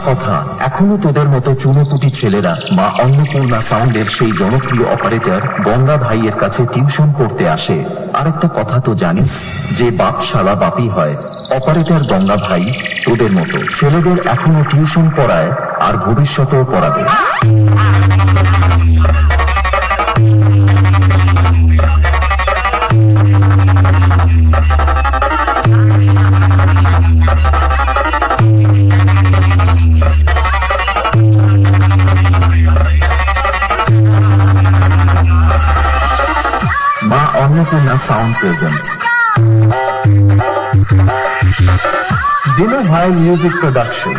কথা, এখনো তোদের মতো চুনোপুটি ছেলেরা মা অন্নপূর্ণা সাউন্ডের সেই জনপ্রিয় অপারেটর গঙ্গা ভাইয়ের কাছে টিউশন পড়তে আসে। আরেকটা কথা তো জানিস, যে বাপ শালা বাপই হয়। অপারেটর গঙ্গা ভাই তোদের মতো ছেলেদের এখনো টিউশন পড়ায়, আর ভবিষ্যতেও পড়াবে। মা অন্নপূর্ণা সাউন্ড প্রেজেন্ট দিনু ভাই মিউজিক প্রোডাকশন।